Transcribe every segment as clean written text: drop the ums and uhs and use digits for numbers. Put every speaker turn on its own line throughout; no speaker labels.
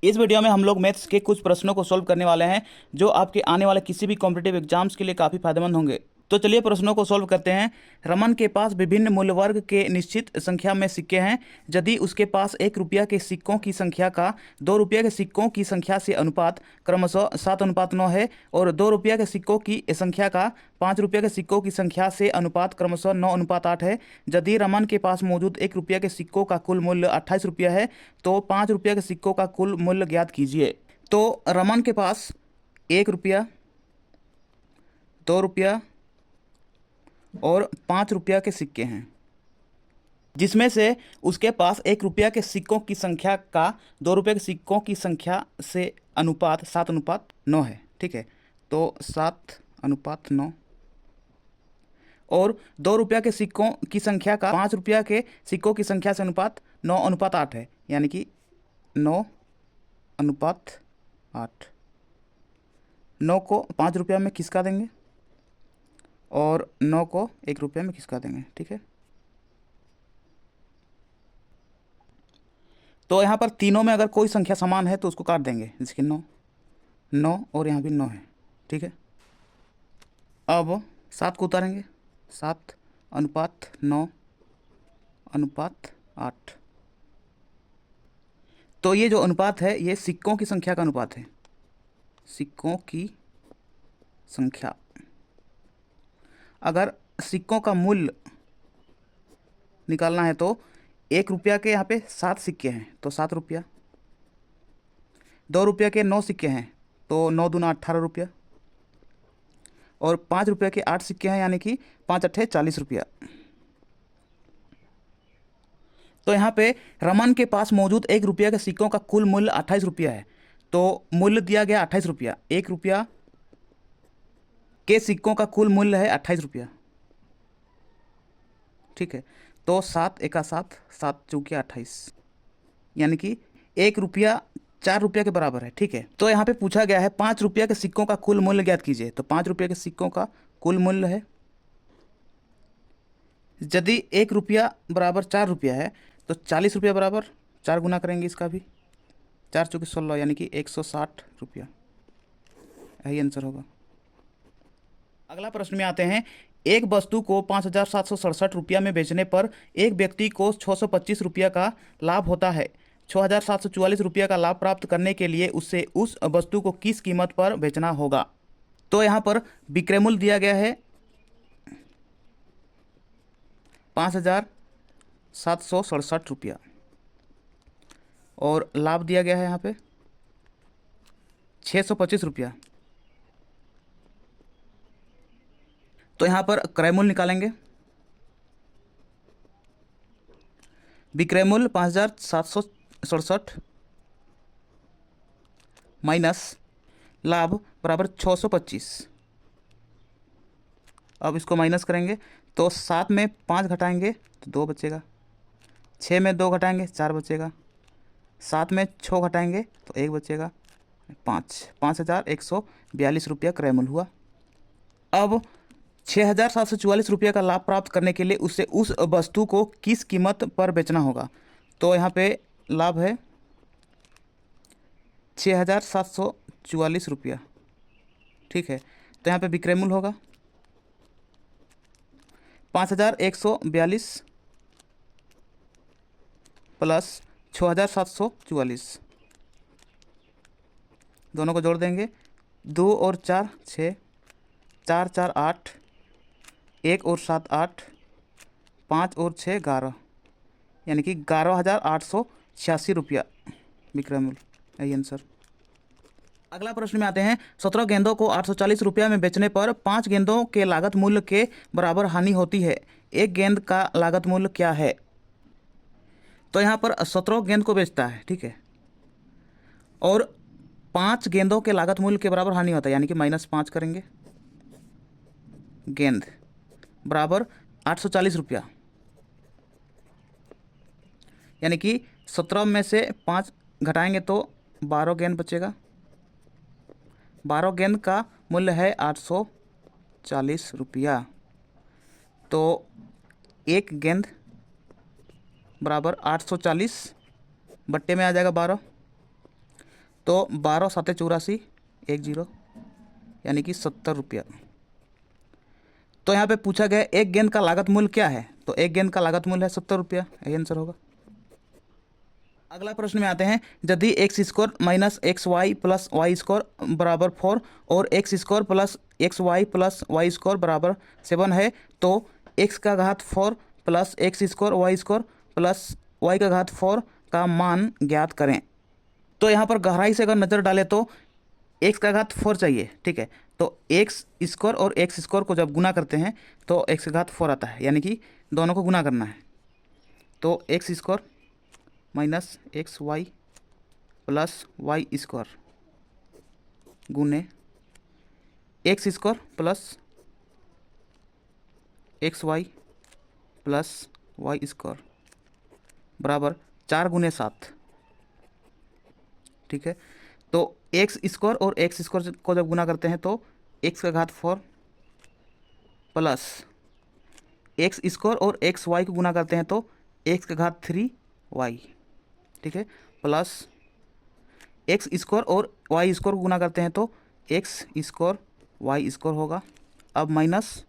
इस वीडियो में हम लोग मैथ्स के कुछ प्रश्नों को सॉल्व करने वाले हैं जो आपके आने वाले किसी भी कॉम्पिटिटिव एग्जाम्स के लिए काफ़ी फायदेमंद होंगे। तो चलिए प्रश्नों को सॉल्व करते हैं। रमन के पास विभिन्न मूल्य वर्ग के निश्चित संख्या में सिक्के हैं। यदि उसके पास 1 रुपया के सिक्कों की संख्या का 2 रुपया के सिक्कों की संख्या से अनुपात क्रमशः 7:9 है और 2 रुपया के सिक्कों की संख्या का 5 रुपया के सिक्कों की संख्या से अनुपात क्रमशः 9:8 है। यदि रमन के पास मौजूद 1 रुपया के सिक्कों का कुल मूल्य 28 रुपया है तो 5 रुपया के सिक्कों का कुल मूल्य ज्ञात कीजिए। तो रमन के पास 1 रुपया, 2 रुपया और 5 रुपया के सिक्के हैं, जिसमें से उसके पास 1 रुपया के सिक्कों की संख्या का 2 रुपये के सिक्कों की संख्या से अनुपात 7:9 है। ठीक है, तो 7:9 और 2 रुपया के सिक्कों की संख्या का 5 रुपया के सिक्कों की संख्या से अनुपात 9:8 है, यानी कि 9:8। 9 को 5 रुपया में खिसका देंगे और 9 को 1 रुपया में खिसका देंगे। ठीक है, तो यहाँ पर तीनों में अगर कोई संख्या समान है तो उसको काट देंगे, जैसे कि 9, 9 और यहाँ भी 9 है। ठीक है, अब 7 को उतारेंगे, 7:9:8। तो ये जो अनुपात है ये सिक्कों की संख्या का अनुपात है, सिक्कों की संख्या। अगर सिक्कों का मूल्य निकालना है तो 1 रुपया के यहाँ पे 7 सिक्के हैं तो 7 रुपया, 2 रुपया के 9 सिक्के हैं तो 9 दूना 18 रुपया और 5 रुपया के 8 सिक्के हैं यानी कि 5 अट्ठे 40 रुपया। तो यहाँ पे रमन के पास मौजूद 1 रुपया के सिक्कों का कुल मूल्य 28 रुपया है। तो मूल्य दिया गया 28 रुपया, 1 रुपया के सिक्कों का कुल मूल्य है 28 रुपया। ठीक है, तो 7 एका 7, 7 चौके 28, यानी कि 1 रुपया 4 रुपया के बराबर है। ठीक है, तो यहाँ पे पूछा गया है 5 रुपया के सिक्कों का कुल मूल्य ज्ञात कीजिए। तो 5 रुपया के सिक्कों का कुल मूल्य है, यदि 1 रुपया बराबर 4 रुपया है तो 40 रुपया बराबर 4 गुना करेंगे इसका भी, 4 चौके 16 यानी कि 160 रुपया। यही आंसर होगा। अगला प्रश्न में आते हैं। एक वस्तु को 5,767 रुपया में बेचने पर एक व्यक्ति को 625 रुपया का लाभ होता है। 6,744 रुपया का लाभ प्राप्त करने के लिए उसे उस वस्तु को किस कीमत पर बेचना होगा। तो यहाँ पर विक्रय मूल्य दिया गया है 5,767 रुपया और लाभ दिया गया है यहाँ पे 625 रुपया। तो यहाँ पर क्रय मूल्य निकालेंगे। विक्रय मूल्य 5,767 माइनस लाभ बराबर 625। अब इसको माइनस करेंगे तो 7 में 5 घटाएंगे तो 2 बचेगा, 6 में 2 घटाएंगे 4 बचेगा, 7 में 6 घटाएंगे तो 1 बचेगा, 5,142 रुपया क्रय मूल्य हुआ। अब 6,744 रुपये का लाभ प्राप्त करने के लिए उसे उस वस्तु को किस कीमत पर बेचना होगा। तो यहाँ पे लाभ है 6,744 रुपया। ठीक है, तो यहाँ पे विक्रय मूल्य होगा 5,142 प्लस 6,744, दोनों को जोड़ देंगे, 2 और 4 6, 4 4 8, 1 और 7 8, 5 और 6 11, यानी कि 11,886 रुपया विक्रय मूल्य। यही आंसर। अगला प्रश्न में आते हैं। 17 गेंदों को 840 रुपया में बेचने पर 5 गेंदों के लागत मूल्य के बराबर हानि होती है। एक गेंद का लागत मूल्य क्या है। तो यहाँ पर 17 गेंद को बेचता है, ठीक है, और 5 गेंदों के लागत मूल्य के बराबर हानि होता है, यानी कि -5 करेंगे। गेंद बराबर 840 रुपया, यानी कि 17 में से 5 घटाएंगे तो 12 गेंद बचेगा। 12 गेंद का मूल्य है 840 रुपया। तो एक गेंद बराबर 840 बट्टे में आ जाएगा 12, तो 12×7=84, 10, यानी कि 70 रुपया। तो यहाँ पे पूछा गया एक गेंद का लागत मूल्य क्या है, तो एक गेंद का लागत मूल्य है 70 रुपया, यही आंसर होगा। अगला प्रश्न में आते हैं, यदि X square minus x Y plus Y square बराबर 4 और x square plus x Y plus Y square बराबर 7 है, तो एक्स का घात 4 plus X square Y square plus Y का घात 4 का मान ज्ञात करें। तो यहाँ पर गहराई से अगर नज़र डालें तो एक्स का घात 4 चाहिए, ठीक है। तो एक्स स्क्वायर और एक्स स्क्वायर को जब गुना करते हैं तो एक्स का घात 4 आता है, यानी कि दोनों को गुना करना है। तो x square minus x Y plus Y square गुने x square plus x Y plus Y square बराबर 4×7, ठीक है। तो एक्स स्क्वायर और एक्स स्क्वायर को जब गुना करते हैं तो एक्स का घात 4 प्लस एक्स स्क्वायर और एक्स वाई को गुना करते हैं तो एक्स का घात 3 वाई, ठीक है, प्लस एक्स स्क्वायर और वाई स्क्वायर को गुना करते हैं तो एक्स स्क्वायर वाई स्क्वायर होगा। अब माइनस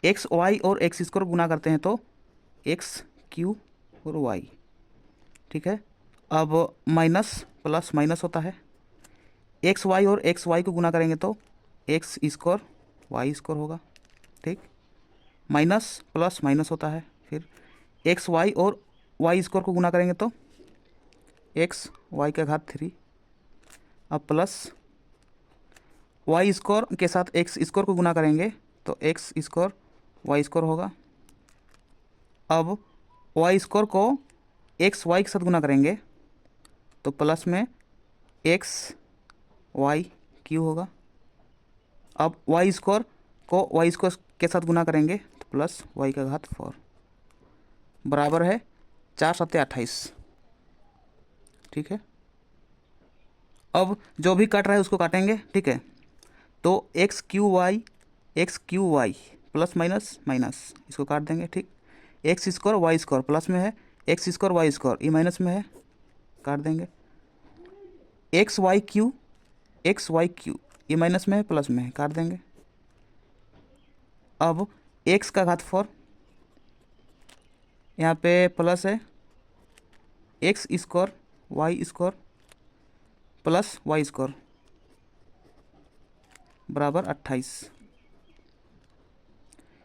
एक्स वाई और एक्स स्क्वायर गुना करते हैं तो एक्स क्यू और वाई, ठीक है। अब माइनस प्लस माइनस होता है, एक्स वाई और एक्स वाई को गुना करेंगे तो एक्स स्क्वायर वाई स्क्वायर होगा, ठीक। माइनस प्लस माइनस होता है, फिर एक्स वाई और वाई स्क्वायर को गुना करेंगे तो एक्स वाई का घात 3, अब प्लस वाई स्क्वायर के साथ एक्स स्क्वायर को गुना करेंगे तो एक्स स्क्वायर वाई स्क्वायर होगा। अब वाई स्क्वायर को एक्स वाई के साथ गुना करेंगे तो प्लस में एक्स वाई क्यू होगा। अब वाई स्क्वायर को वाई स्क्वायर के साथ गुना करेंगे तो प्लस वाई का घात 4 बराबर है 4×7=28, ठीक है। अब जो भी काट रहा है उसको काटेंगे, ठीक है। तो X cube Y plus minus minus इसको काट देंगे, ठीक। X square Y square plus में है, एक्स स्क्वायर वाई स्क्वायर ये माइनस में है, काट देंगे। एक्स वाई क्यू ये माइनस में है प्लस में है, काट देंगे। अब एक्स का घात 4 यहाँ पे प्लस है X square Y square plus Y square बराबर 28,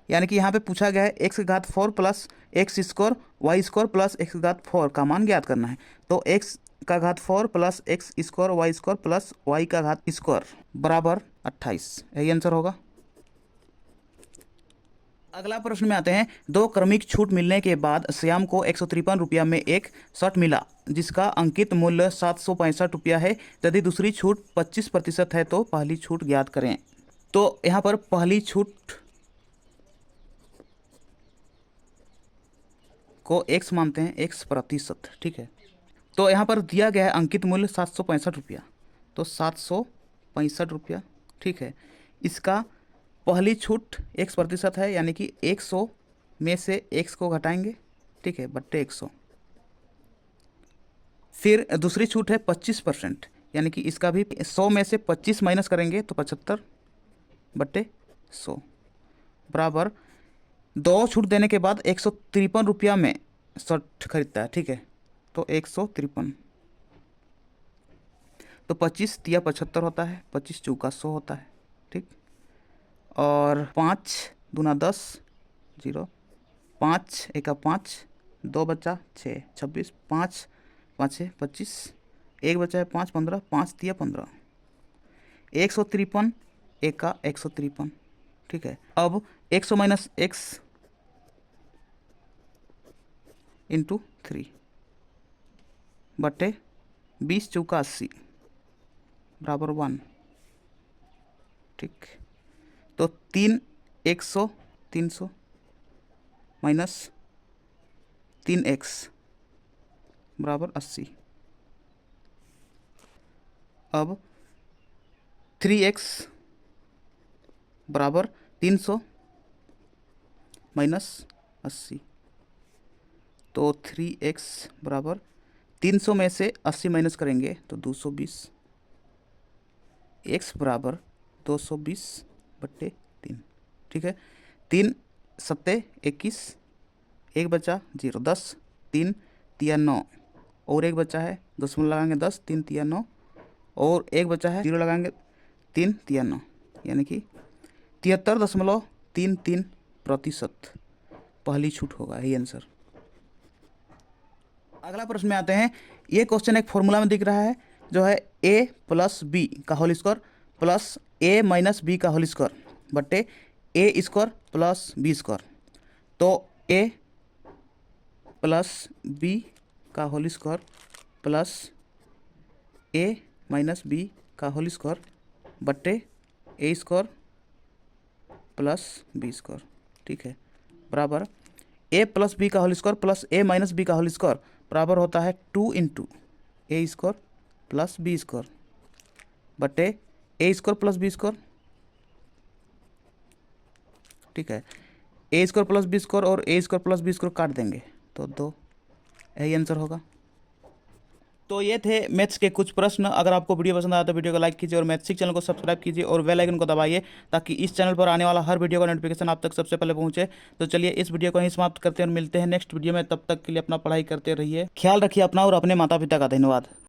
यानी कि यहाँ पे पूछा गया है एक्स का घात 4 plus X square Y square plus X का घात 4 का मान ज्ञात करना है। तो एक्स का घात 4 plus X square Y square plus Y का घात स्क्वायर बराबर 28, यही आंसर होगा। अगला प्रश्न में आते हैं, 2 क्रमिक छूट मिलने के बाद श्याम को 153 रुपया में एक शर्ट मिला जिसका अंकित मूल्य 765 रुपया है। यदि दूसरी छूट 25% है तो पहली छूट ज्ञात करें। तो यहाँ पर पहली छूट को x मानते हैं, x%, ठीक है। तो यहाँ पर दिया गया है अंकित मूल्य 765 रुपया, तो 765 रुपया, ठीक है। इसका पहली छूट x% है, यानी कि 100 में से x को घटाएंगे, ठीक है, बट्टे 100। फिर दूसरी छूट है 25%, यानी कि इसका भी 100 में से 25 माइनस करेंगे तो 75 बट्टे 100 बराबर 2 छूट देने के बाद 153 रुपया में शर्ट खरीदता है, ठीक है। तो 153, तो 25 तिया 75 होता है, 25 चौका 100 होता है, ठीक। और 5 दूना 10, 0, 5 एका 5, 2 बचा 6, 26, 5 5 25, 1 बचा है 5 15, 5 तिया 15, 153 एका 153, ठीक है। अब 100 माइनस एक्स इंटू 3 बटे 20 चौका 80 बराबर 1, ठीक। तो 3 300 माइनस 3x बराबर 80। अब 3x बराबर 300 माइनस 80, तो 3x बराबर 300 में से 80 माइनस करेंगे तो 220, x बराबर 220/3। ठीक है, 3 सत्ते 21, एक बचा 0, 10, 3 तिया 9 और एक बचा है, दशमलव लगाएंगे 10, 3 तिया 9 और एक बचा है 0 लगाएंगे 3 तिया 9, यानी कि 73.33%। पहली छूट होगा, यही आंसर। अगला प्रश्न में आते हैं। ये क्वेश्चन एक फॉर्मूला में दिख रहा है जो है a प्लस बी का whole square plus a minus B का होल स्क्वायर बट्टे a square plus B square. तो a प्लस बी का whole square plus a minus B का होल स्क्वायर बट्टे a square plus B square. ठीक है, बराबर a प्लस बी का whole square plus a minus B का होल स्क्वायर बराबर होता है 2 into a square plus B square बटे a square plus B square. ठीक है, a square plus B square और a square plus B square काट देंगे तो 2, यही आंसर होगा। तो ये थे मैथ्स के कुछ प्रश्न। अगर आपको वीडियो पसंद आया तो वीडियो को लाइक कीजिए और मैथ्सिक चैनल को सब्सक्राइब कीजिए और बेल आइकन को दबाइए ताकि इस चैनल पर आने वाला हर वीडियो का नोटिफिकेशन आप तक सबसे पहले पहुंचे। तो चलिए इस वीडियो को यहीं समाप्त करते हैं और मिलते हैं नेक्स्ट वीडियो में। तब तक के लिए अपना पढ़ाई करते रहिए, ख्याल रखिए अपना और अपने माता पिता का। धन्यवाद।